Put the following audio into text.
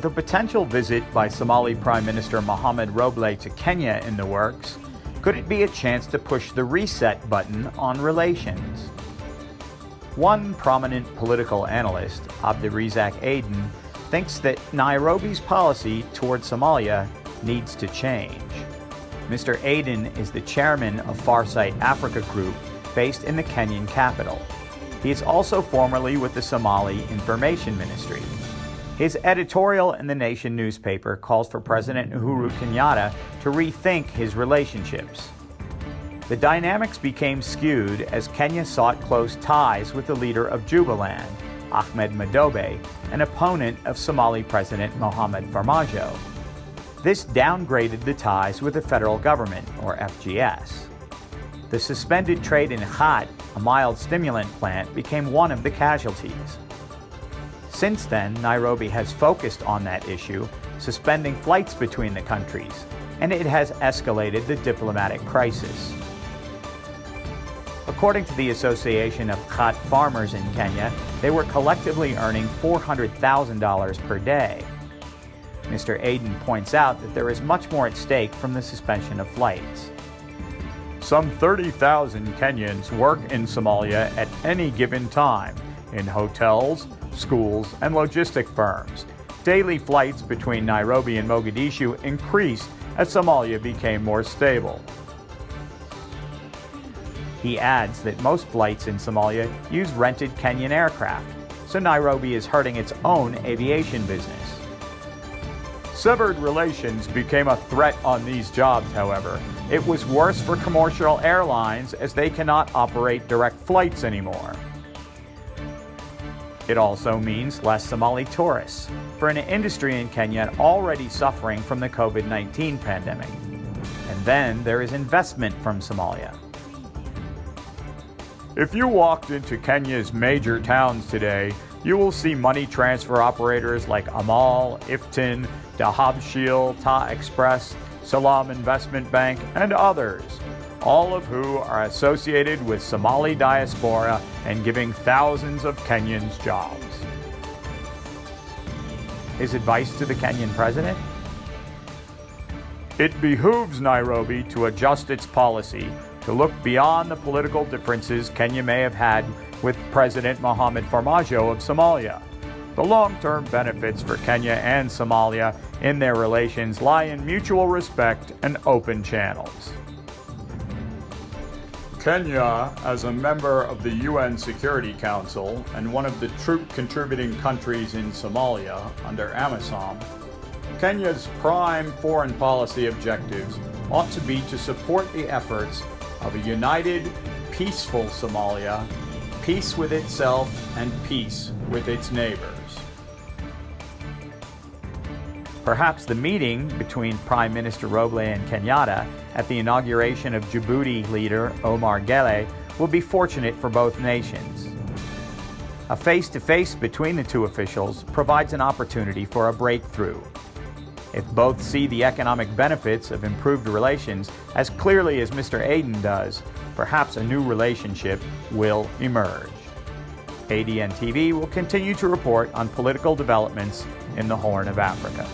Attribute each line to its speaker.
Speaker 1: with a potential visit by Somali Prime Minister Mohamed Roble to Kenya in the works, could it be a chance to push the reset button on relations? One prominent political analyst, Abdirizak Aden, thinks that Nairobi's policy toward Somalia needs to change. Mr. Aden is the chairman of Farsight Africa Group based in the Kenyan capital. He is also formerly with the Somali Information Ministry. His editorial in the Nation newspaper calls for President Uhuru Kenyatta to rethink his relationships. The dynamics became skewed as Kenya sought close ties with the leader of Jubaland, Ahmed Madobe, an opponent of Somali President Mohamed Farmajo. This downgraded the ties with the federal government, or FGS. The suspended trade in khat, a mild stimulant plant, became one of the casualties. Since then, Nairobi has focused on that issue, suspending flights between the countries, and it has escalated the diplomatic crisis. According to the Association of Khat Farmers in Kenya, they were collectively earning $400,000 per day. Mr. Aden points out that there is much more at stake from the suspension of flights. Some 30,000 Kenyans work in Somalia at any given time, in hotels, schools, and logistic firms. Daily flights between Nairobi and Mogadishu increased as Somalia became more stable. He adds that most flights in Somalia use rented Kenyan aircraft, so Nairobi is hurting its own aviation business. Severed relations became a threat on these jobs, however. It was worse for commercial airlines as they cannot operate direct flights anymore. It also means less Somali tourists, for an industry in Kenya already suffering from the COVID-19 pandemic. And then there is investment from Somalia. If you walked into Kenya's major towns today, you will see money transfer operators like Amal, Iftin, Dahabshil, Ta Express, Salam Investment Bank, and others, all of who are associated with Somali diaspora and giving thousands of Kenyans jobs. His advice to the Kenyan president? It behooves Nairobi to adjust its policy to look beyond the political differences Kenya may have had with President Mohamed Farmajo of Somalia. The long-term benefits for Kenya and Somalia in their relations lie in mutual respect and open channels. Kenya, as a member of the UN Security Council and one of the troop-contributing countries in Somalia under AMISOM, Kenya's prime foreign policy objectives ought to be to support the efforts of a united, peaceful Somalia, peace with itself and peace with its neighbors. Perhaps the meeting between Prime Minister Roble and Kenyatta at the inauguration of Djibouti leader Omar Gele will be fortunate for both nations. A face-to-face between the two officials provides an opportunity for a breakthrough. If both see the economic benefits of improved relations as clearly as Mr. Aden does, perhaps a new relationship will emerge. ADN TV will continue to report on political developments in the Horn of Africa.